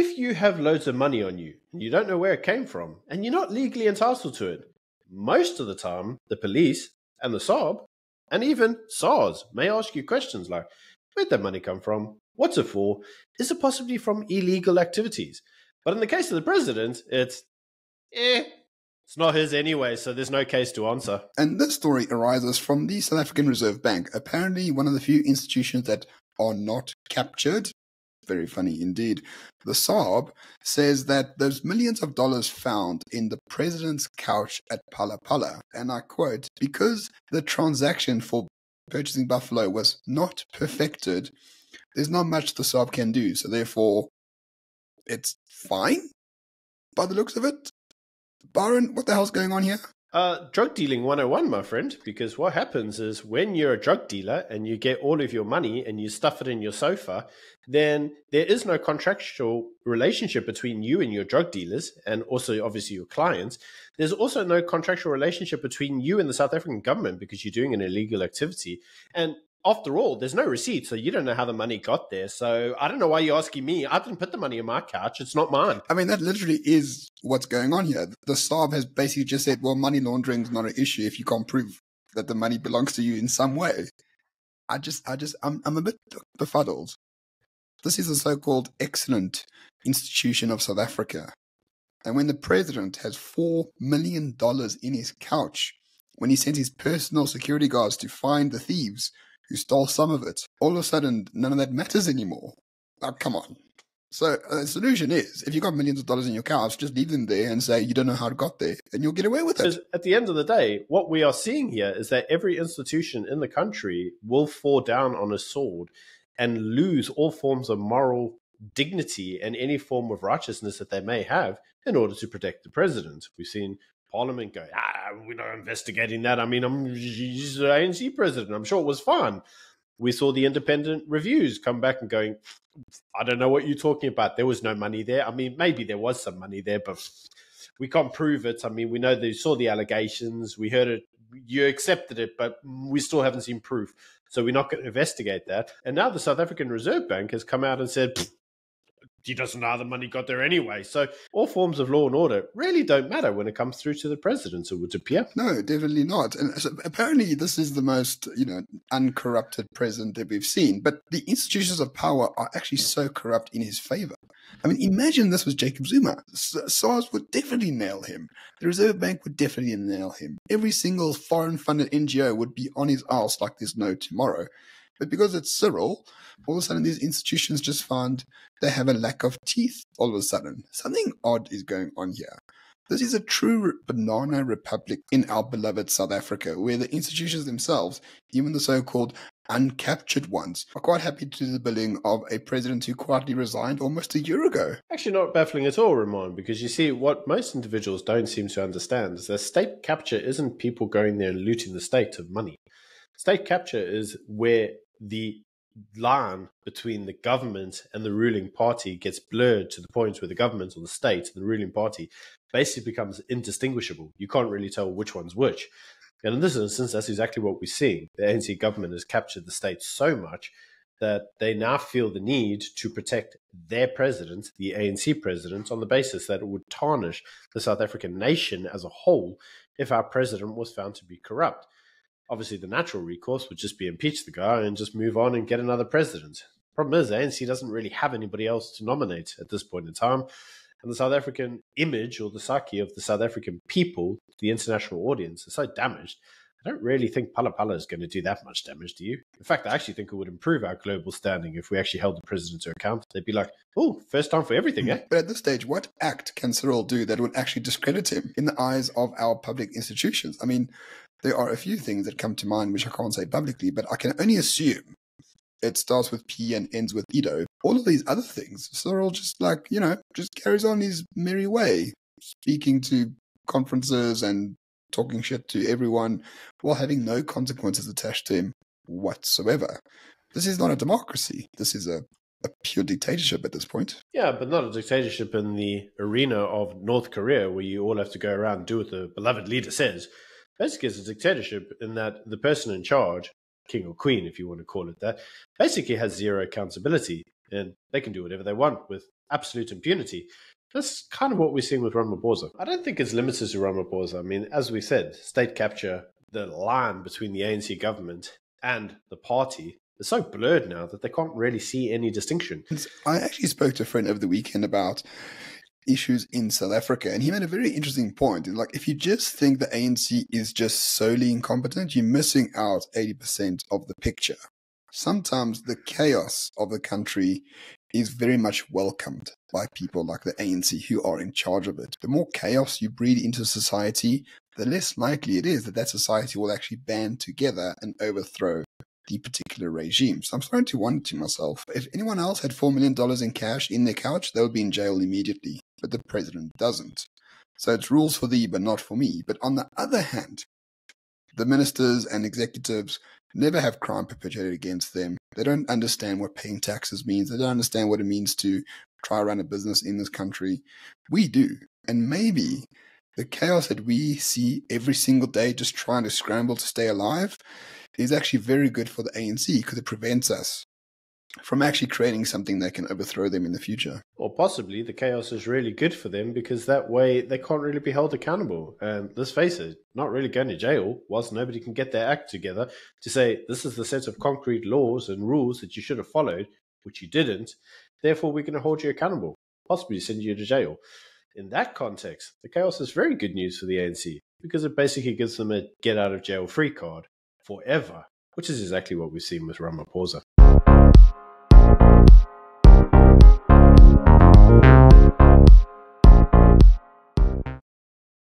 If you have loads of money on you, and you don't know where it came from, and you're not legally entitled to it, most of the time, the police and the SARB, and even SARS may ask you questions like, where'd that money come from? What's it for? Is it possibly from illegal activities? But in the case of the president, it's not his anyway, so there's no case to answer. And this story arises from the South African Reserve Bank, apparently one of the few institutions that are not captured. Very funny indeed. The SARB says that there's millions of dollars found in the president's couch at Phala Phala, and I quote, because the transaction for purchasing buffalo was not perfected, there's not much the SARB can do, so therefore it's fine by the looks of it. Byron, what the hell's going on here? Drug dealing 101, my friend, because what happens is when you're a drug dealer and you get all of your money and you stuff it in your sofa, then there is no contractual relationship between you and your drug dealers and also obviously your clients. There's also no contractual relationship between you and the South African government because you're doing an illegal activity. And after all, there's no receipt, so you don't know how the money got there. So I don't know why you're asking me. I didn't put the money in my couch. It's not mine. I mean, that literally is what's going on here. The SARB has basically just said, well, money laundering is not an issue if you can't prove that the money belongs to you in some way. I'm a bit befuddled. This is a so-called excellent institution of South Africa. And when the president has $4 million in his couch, when he sends his personal security guards to find the thieves who stole some of it, all of a sudden, none of that matters anymore. Oh, come on. So the solution is, if you've got millions of dollars in your couch, just leave them there and say you don't know how it got there, and you'll get away with it. Because at the end of the day, what we are seeing here is that every institution in the country will fall down on a sword and lose all forms of moral dignity and any form of righteousness that they may have in order to protect the president. We've seen Parliament go, we're not investigating that. I mean, he's the ANC president. I'm sure it was fine. We saw the independent reviews come back and going, I don't know what you're talking about. There was no money there. I mean, maybe there was some money there, but we can't prove it. I mean, we know they saw the allegations. We heard it. You accepted it, but we still haven't seen proof. So we're not going to investigate that. And now the South African Reserve Bank has come out and said, he doesn't know how the money got there anyway. So all forms of law and order really don't matter when it comes through to the president, it would appear. No, definitely not. And so apparently this is the most, uncorrupted president that we've seen. But the institutions of power are actually so corrupt in his favor. I mean, imagine this was Jacob Zuma. SARS would definitely nail him. The Reserve Bank would definitely nail him. Every single foreign-funded NGO would be on his arse like there's no tomorrow. But because it's Cyril, all of a sudden these institutions just find they have a lack of teeth all of a sudden. Something odd is going on here. This is a true banana republic in our beloved South Africa, where the institutions themselves, even the so-called uncaptured ones, are quite happy to do the billing of a president who quietly resigned almost a year ago. Actually not baffling at all, Ramon, because you see, what most individuals don't seem to understand is that state capture isn't people going there and looting the state of money. State capture is where the line between the government and the ruling party gets blurred to the point where the government or the state and the ruling party basically becomes indistinguishable. You can't really tell which one's which. And in this instance, that's exactly what we're seeing. The ANC government has captured the state so much that they now feel the need to protect their president, the ANC president, on the basis that it would tarnish the South African nation as a whole if our president was found to be corrupt. Obviously, the natural recourse would just be impeach the guy and just move on and get another president. Problem is, the ANC doesn't really have anybody else to nominate at this point in time. And the South African image or the psyche of the South African people, the international audience, is so damaged. I don't really think Phala Phala is going to do that much damage, do you? In fact, I actually think it would improve our global standing if we actually held the president to account. They'd be like, oh, first time for everything, eh? But at this stage, what act can Cyril do that would actually discredit him in the eyes of our public institutions? I mean, there are a few things that come to mind which I can't say publicly, but I can only assume it starts with P and ends with Edo. All of these other things, Cyril just just carries on his merry way, speaking to conferences and talking shit to everyone while having no consequences attached to him whatsoever. This is not a democracy. This is a pure dictatorship at this point. Yeah, but not a dictatorship in the arena of North Korea where you all have to go around and do what the beloved leader says. Basically, it's a dictatorship in that the person in charge, king or queen, if you want to call it that, basically has zero accountability, and they can do whatever they want with absolute impunity. That's kind of what we're seeing with Ramaphosa. I don't think it's limited to Ramaphosa. I mean, as we said, state capture, the line between the ANC government and the party is so blurred now that they can't really see any distinction. I actually spoke to a friend over the weekend about issues in South Africa, and he made a very interesting point. Like, if you just think the ANC is just solely incompetent, you're missing out 80% of the picture. Sometimes the chaos of the country is very much welcomed by people like the ANC who are in charge of it. The more chaos you breed into society, the less likely it is that that society will actually band together and overthrow the particular regime. So I'm starting to wonder to myself, if anyone else had $4 million in cash in their couch, they would be in jail immediately. But the president doesn't. So it's rules for thee, but not for me. But on the other hand, the ministers and executives never have crime perpetrated against them. They don't understand what paying taxes means. They don't understand what it means to try to run a business in this country. We do. And maybe the chaos that we see every single day just trying to scramble to stay alive is actually very good for the ANC because it prevents us from actually creating something that can overthrow them in the future. Or possibly the chaos is really good for them because that way they can't really be held accountable. And let's face it, not really going to jail whilst nobody can get their act together to say this is the set of concrete laws and rules that you should have followed, which you didn't. Therefore, we're going to hold you accountable, possibly send you to jail. In that context, the chaos is very good news for the ANC because it basically gives them a get out of jail free card forever, which is exactly what we've seen with Ramaphosa.